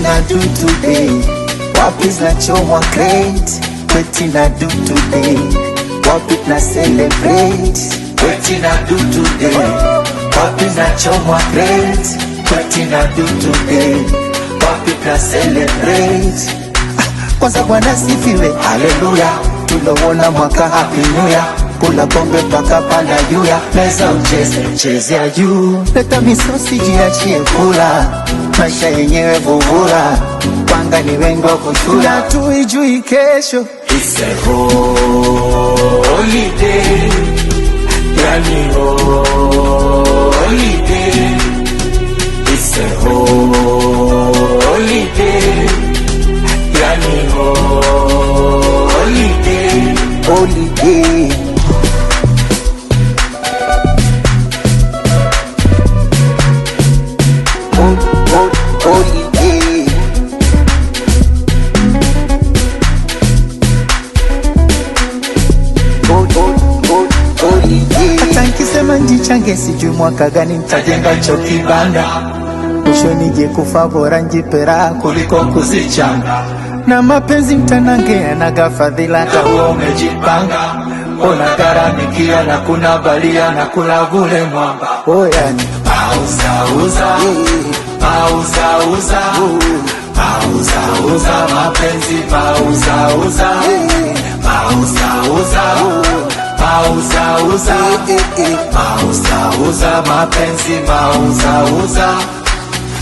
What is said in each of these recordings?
na do today? Wapi zinachomwa crate? Kweti na do today? Wapi na celebrate? Kweti na do today? Wapi zinachomwa crate? Kweti na do today? Wapi na celebrate? Kwanza Bwana sifiwe, haleluya. Tulowona mwaka happy new year. Kula pombe paka panda yuya. Meza chezea juu. Leta misosi jiachie kula. Maisha yenyewe vuvura. Panga ni wengi wa kushula. Tuijui kesho. It's a holiday. Yani holiday. It's a holiday. Yani holiday. Holiday. Holiday. Hata nkisema njichange sijui mwaka gani nitajenga cho kibanda. Mwisho nije kufa bora njipera kuliko kuzichanga. Na mapenzi mtanange yanaga fadhila kawa umejipanga. Ona garamikia na kuna balia na kula vule mwamba. Oh yani Pauza, pauza, pauza, mapenzi pauza, pauza, mapenzi pauza.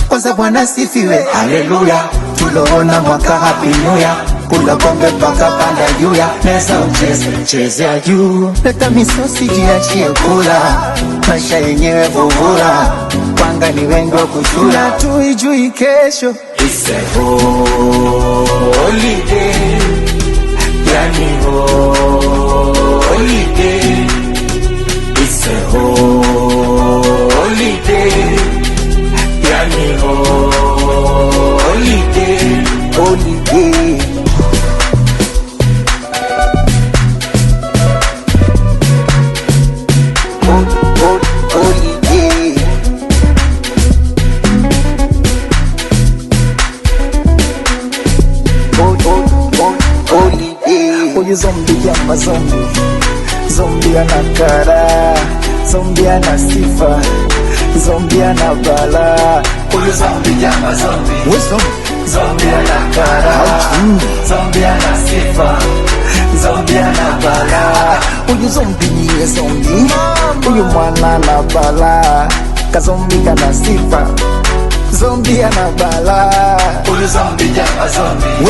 kwanza Bwana sifiwe, haleluya. Tuloona mwaka happy new year. Kula pombe paka panda yuya. Meza chezea juu. Leta misosi jiachie kula. Maisha yenyewe vuvura. Panga ni wengi wa kushula. Tuijui kesho. It's a holiday. Yani holiday. It's a holiday. Yani holiday. Holiday. Holiday. Holiday. Huyu zombi jama zombi. Zombi anakara. Zombi ana sifa. Zombi ana bala. Huyu zombi jama zombi. Zombi anakara. Zombi ana sifa. Zombi ana bala. Huyu zombi niye zombi. Huyu mwana na bala. Kazombi kana sifa. Zombi ana bala. Huyu zombi jama zombi.